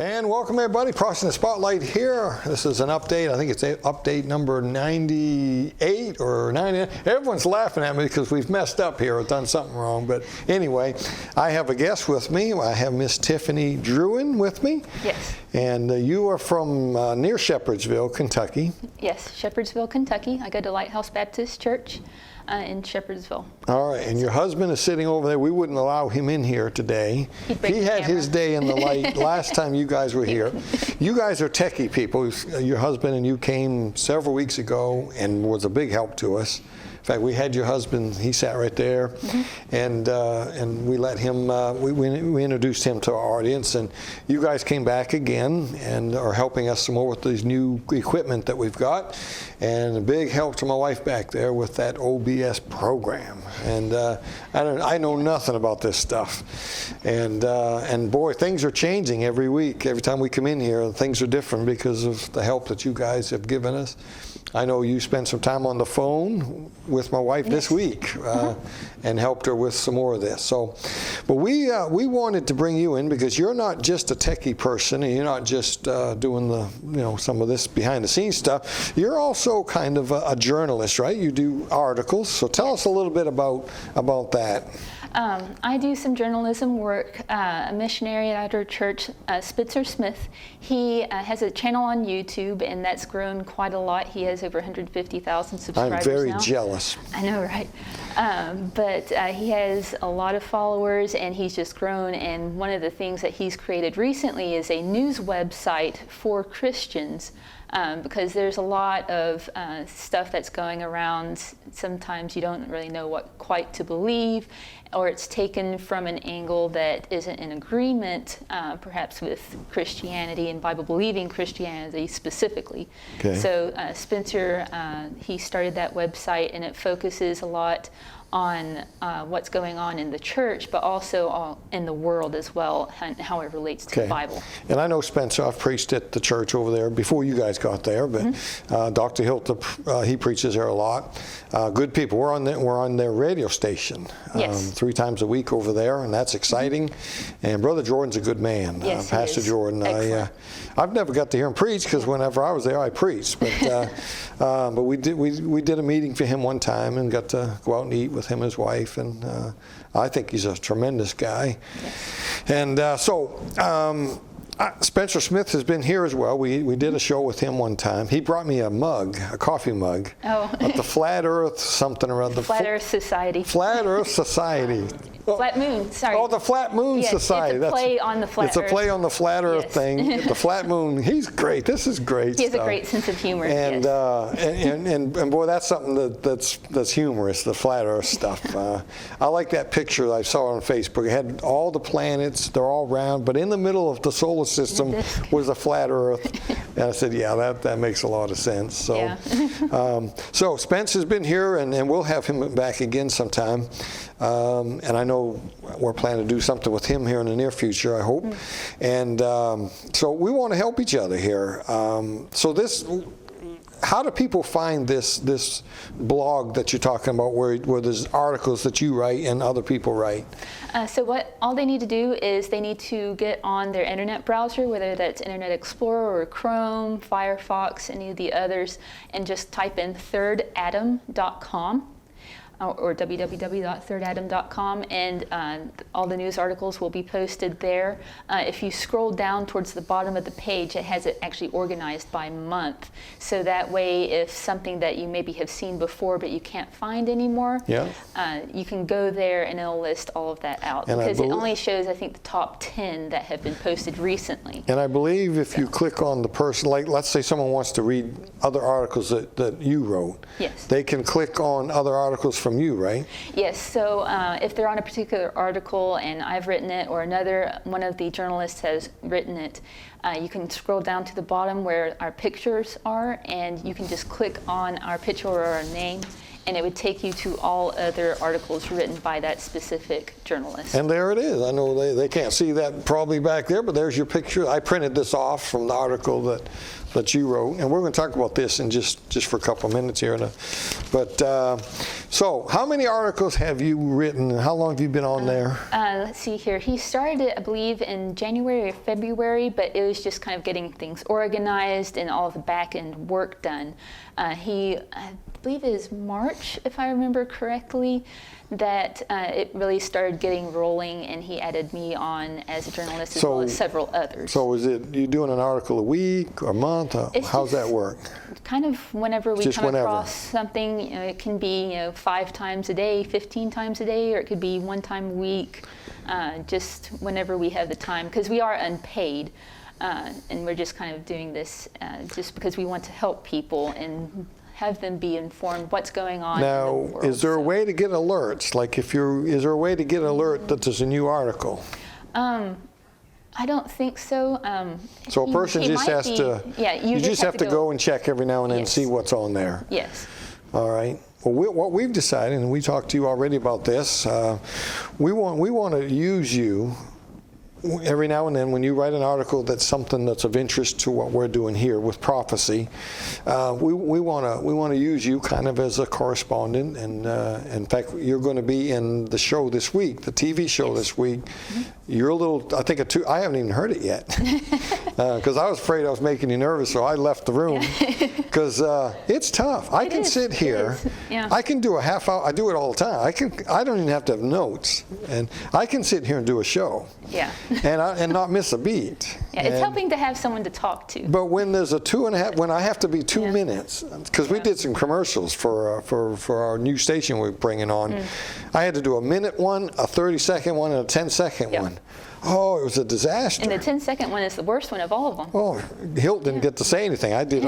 And welcome everybody, Crossing the Spotlight here. This is an update. I think it's update number 98 or 90. Everyone's laughing at me because we've messed up here or done something wrong. But anyway, I have a guest with me. I have Miss Tiffany Drouin with me. Yes. And you are from near Shepherdsville, Kentucky. Yes, Shepherdsville, Kentucky. I go to Lighthouse Baptist Church in Shepherdsville. All right, and your husband is sitting over there. We wouldn't allow him in here today. He had his day in the light last time you guys were here. You guys are techie people. Your husband and you came several weeks ago and was a big help to us. In fact, we had your husband, he sat right there, and we let him, we introduced him to our audience, and you guys came back again and are helping us some more with these new equipment that we've got, and a big help to my wife back there with that OBS program. And I know nothing about this stuff, and boy, things are changing every week. Every time we come in here, things are different because of the help that you guys have given us. I know you spent some time on the phone with my wife this week and helped her with some more of this. So, but we wanted to bring you in because you're not just a techie person and you're not just doing the some of this behind the scenes stuff. You're also kind of a journalist, right? You do articles. So tell us a little bit about that. I do some journalism work. A missionary at our church, Spencer Smith, he has a channel on YouTube, and that's grown quite a lot. He has over 150,000 subscribers I'm very now. jealous. I know, right? But he has a lot of followers, and he's just grown. And one of the things that he's created recently is a news website for Christians. Because there's a lot of stuff that's going around. Sometimes you don't really know what quite to believe, or it's taken from an angle that isn't in agreement, perhaps with Christianity and Bible-believing Christianity specifically. Okay. So Spencer, he started that website, and it focuses a lot on what's going on in the church, but also in the world as well, and how it relates to the Bible. And I know Spencer, I've preached at the church over there before you guys got there, but Dr. Hilton, he preaches there a lot. Good people. We're on their radio station 3 times a week over there, and that's exciting. And Brother Jordan's a good man. Yes, Pastor Jordan. I've never got to hear him preach because whenever I was there, I preached. But we did a meeting for him one time and got to go out and eat with him and his wife, and I think he's a tremendous guy. Yes. And Spencer Smith has been here as well. We did a show with him one time. He brought me a mug, a coffee mug. Oh. At the Flat Earth something or other. Flat Earth Society. Flat Earth Society. Flat Moon, sorry. Oh, the Flat Moon Society. It's a play on the Flat Earth. It's a play on the Flat Earth thing. The Flat Moon. He's great. This is great. He has a great sense of humor. And and boy, that's something that's humorous. The Flat Earth stuff. I like that picture that I saw on Facebook. It had all the planets. They're all round, but in the middle of the solar system was a flat Earth. And I said, yeah, that makes a lot of sense. So, so Spence has been here, and we'll have him back again sometime. And I know we're planning to do something with him here in the near future, I hope. And so we want to help each other here. How do people find this blog that you're talking about, where there's articles that you write and other people write? So all they need to do is they need to get on their internet browser, whether that's Internet Explorer or Chrome, Firefox, any of the others, and just type in thirdadam.com. Or www.thirdadam.com, and all the news articles will be posted there. If you scroll down towards the bottom of the page, it has it actually organized by month. So that way, if something that you maybe have seen before but you can't find anymore, you can go there and it'll list all of that out. And because it only shows, I think, the top 10 that have been posted recently. And I believe if you click on the person, like let's say someone wants to read other articles that you wrote, they can click on other articles from you, right? Yes, so if they're on a particular article and I've written it, or one of the journalists has written it, you can scroll down to the bottom where our pictures are, and you can just click on our picture or our name, and it would take you to all other articles written by that specific journalist. And there it is. I know they can't see that probably back there, but there's your picture. I printed this off from the article that you wrote, and we're going to talk about this in just for a couple of minutes here. So how many articles have you written, and how long have you been on there? Let's see here. He started it, I believe, in January or February, but it was just kind of getting things organized and all of the back-end work done. I believe it is March, if I remember correctly, that it really started getting rolling, and he added me on as a journalist as well as several others. So is it you doing an article a week or a month? How's that work? Kind of whenever we come whenever. across something. It can be 5 times a day, 15 times a day, or it could be 1 time a week, just whenever we have the time, because we are unpaid. And we're just kind of doing this just because we want to help people and have them be informed what's going on in the world. Now, is there a way to get alerts? Like is there a way to get an alert that there's a new article? I don't think so. So a person just has to, you just have to go and check every now and then and see what's on there. Yes. All right. Well, what we've decided, and we talked to you already about this, we want to use you every now and then when you write an article that's something that's of interest to what we're doing here with prophecy. We want to use you kind of as a correspondent, and in fact, you're going to be in the show this week, the TV show this week. You're a little, I think, I haven't even heard it yet, because I was afraid I was making you nervous, so I left the room, because it's tough. I can sit here, I can do a half hour, I do it all the time. I don't even have to have notes, and I can sit here and do a show. Yeah. and not miss a beat. Yeah, it's helping to have someone to talk to. But when there's a 2.5, when I have to be 2 minutes, because we did some commercials for our new station we're bringing on, I had to do a minute one, a 30-second one, and a 10-second one. Oh, it was a disaster. And the 10-second one is the worst one of all of them. Oh, Hilt didn't get to say anything. I did.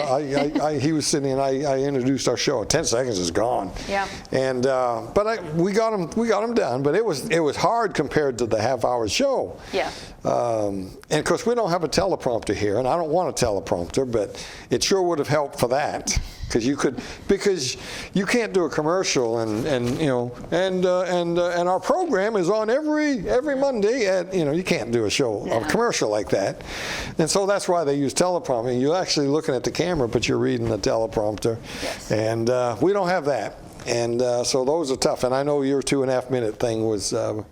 He was sitting, and I introduced our show. 10 seconds is gone. Yeah. And but we got him done. But it was hard compared to the half-hour show. Yeah. And of course, we don't have a teleprompter here, and I don't want a teleprompter, but it sure would have helped for that. Because you can't do a commercial and our program is on every Monday at you can't do a commercial like that, and so that's why they use teleprompter. You're actually looking at the camera, but you're reading the teleprompter, and we don't have that, and so those are tough. And I know your 2.5 minute thing was a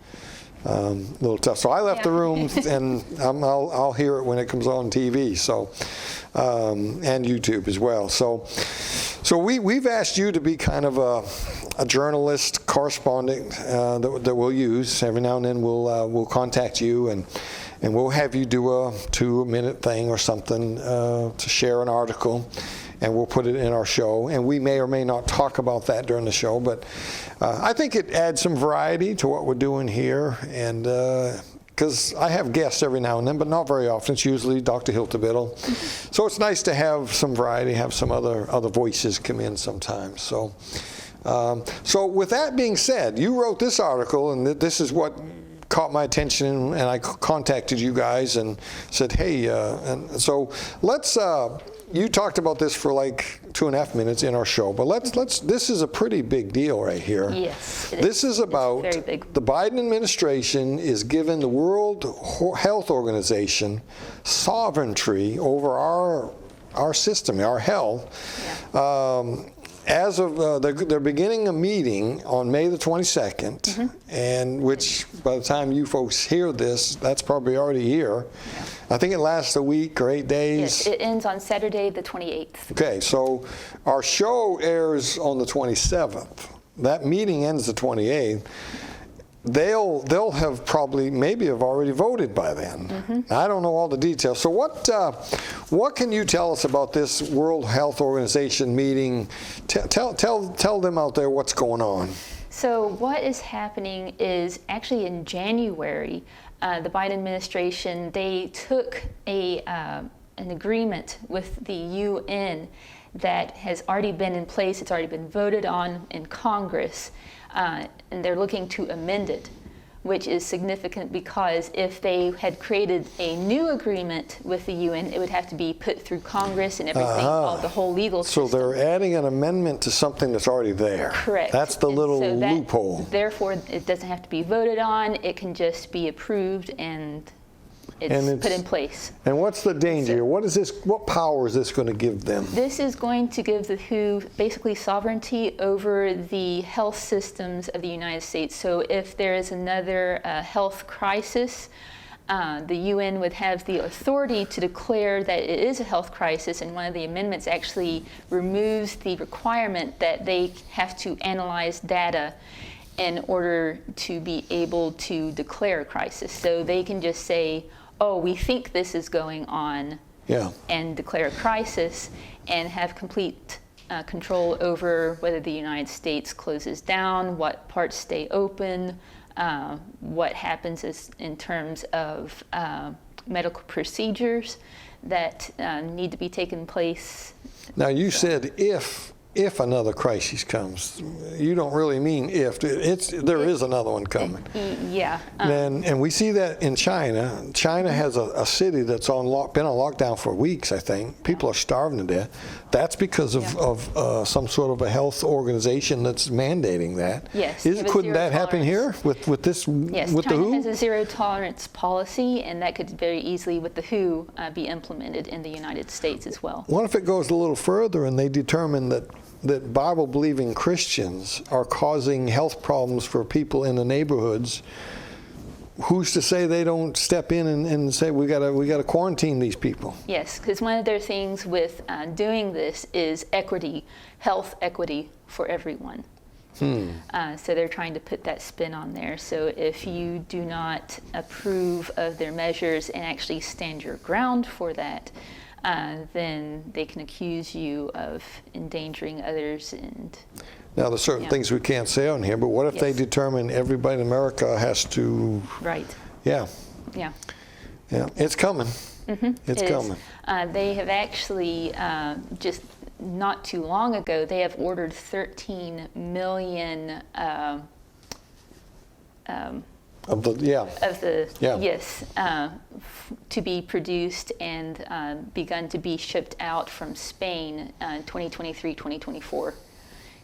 little tough, so I left the room, and I'll hear it when it comes on TV. So. And YouTube as well. So we've asked you to be kind of a journalist correspondent that we'll use. Every now and then we'll contact you and we'll have you do a 2-minute thing or something to share an article, and we'll put it in our show. And we may or may not talk about that during the show, but I think it adds some variety to what we're doing here, and because I have guests every now and then, but not very often. It's usually Dr. Hiltebittle. So it's nice to have some variety, have some other voices come in sometimes. So with that being said, you wrote this article, and this is what caught my attention, and I contacted you guys and said, hey, and so let's, you talked about this for like 2.5 minutes in our show, but this is a pretty big deal right here. Yes. This is about the Biden administration is giving the World Health Organization sovereignty over our system, our health. Yeah. As of they're beginning a meeting on May the 22nd, and which by the time you folks hear this, that's probably already here. Yeah. I think it lasts a week or 8 days. Yes, it ends on Saturday the 28th. Okay, so our show airs on the 27th. That meeting ends the 28th. They'll have probably maybe have already voted by then. I don't know all the details. So what can you tell us about this World Health Organization meeting? Tell them out there what's going on. So what is happening is actually in January, the Biden administration, they took an agreement with the UN that has already been in place. It's already been voted on in Congress. And they're looking to amend it. which is significant because if they had created a new agreement with the UN, it would have to be put through Congress and everything, all the whole legal system. So they're adding an amendment to something that's already there. Correct. That's the little loophole. Therefore, it doesn't have to be voted on. It can just be approved and it's put in place. And what's the danger? So, what power is this going to give them? This is going to give the WHO basically sovereignty over the health systems of the United States. So if there is another health crisis, the UN would have the authority to declare that it is a health crisis, and one of the amendments actually removes the requirement that they have to analyze data in order to be able to declare a crisis. So they can just say, oh, we think this is going on, and declare a crisis, and have complete control over whether the United States closes down, what parts stay open, what happens in terms of medical procedures that need to be taken place. Now, you said if another crisis comes. You don't really mean if. There is another one coming. Yeah. And we see that in China. China has a city that's been on lockdown for weeks, I think. People are starving to death. That's because of some sort of a health organization that's mandating that. Yes. Couldn't that happen here with this? Yes. With China the WHO? has a zero tolerance policy, and that could very easily, with the WHO, be implemented in the United States as well. What if it goes a little further and they determine that Bible-believing Christians are causing health problems for people in the neighborhoods? Who's to say they don't step in and say we got to quarantine these people? Yes, because one of their things with doing this is equity, health equity for everyone. So they're trying to put that spin on there. So if you do not approve of their measures and actually stand your ground for that, then they can accuse you of endangering others. And now, there's certain things we can't say on here, but what if they determine everybody in America has to? Right. Yeah. Yeah. Yeah. It's coming. It's coming. They have actually just not too long ago, they have ordered 13 million to be produced and begun to be shipped out from Spain 2023, 2024,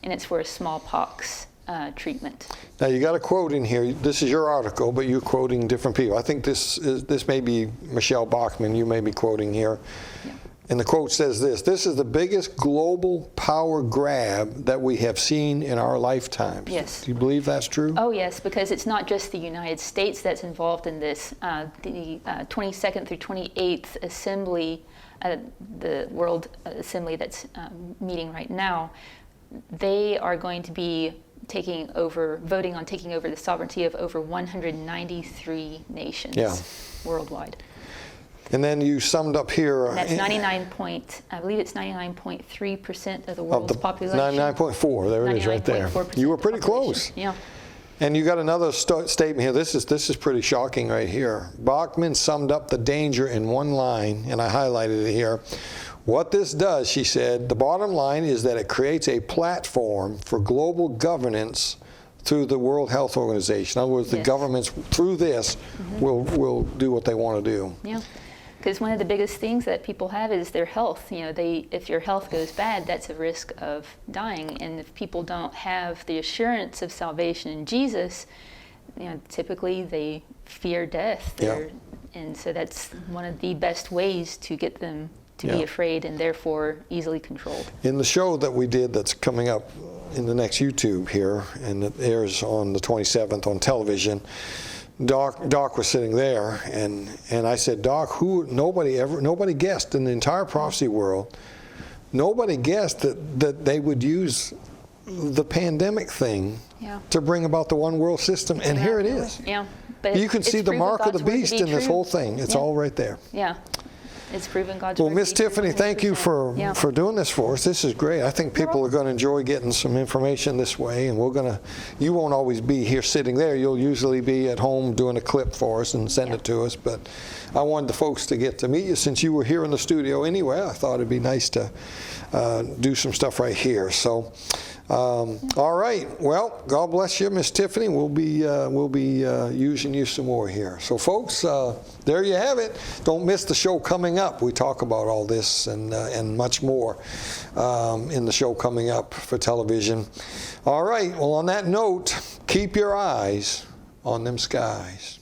and it's for a smallpox treatment. Now you got a quote in here. This is your article, but you're quoting different people. I think this may be Michelle Bachmann. You may be quoting here. Yeah. And the quote says this: "This is the biggest global power grab that we have seen in our lifetimes." Yes. Do you believe that's true? Oh, yes, because it's not just the United States that's involved in this. The 22nd through 28th Assembly, the World Assembly that's meeting right now, they are going to be voting on taking over the sovereignty of over 193 nations worldwide. And then you summed up here. And that's 99.3% of the world's population. 99.4. There it is, right there. You were pretty close. Yeah. And you got another statement here. This is pretty shocking right here. Bachmann summed up the danger in one line, and I highlighted it here. What this does, she said, the bottom line is that it creates a platform for global governance through the World Health Organization. In other words, the governments through this will do what they want to do. Yeah. Because one of the biggest things that people have is their health. You know, if your health goes bad, that's a risk of dying. And if people don't have the assurance of salvation in Jesus, typically they fear death. And so that's one of the best ways to get them to be afraid and therefore easily controlled. In the show that we did that's coming up in the next YouTube here, and it airs on the 27th on television, Doc was sitting there, and I said, Doc, nobody guessed in the entire prophecy world, nobody guessed that they would use the pandemic thing to bring about the one world system, and here it is. Yeah, but you can see the mark of the beast in this whole thing. It's all right there. Yeah. It's proven God's word. Well, Miss Tiffany, thank you for doing this for us. This is great. I think people are going to enjoy getting some information this way, and you won't always be here sitting there. You'll usually be at home doing a clip for us and send it to us. But I wanted the folks to get to meet you since you were here in the studio anyway. I thought it'd be nice to do some stuff right here. So All right. Well, God bless you, Miss Tiffany. We'll be using you some more here. So, folks, there you have it. Don't miss the show coming up. We talk about all this and much more in the show coming up for television. All right. Well, on that note, keep your eyes on them skies.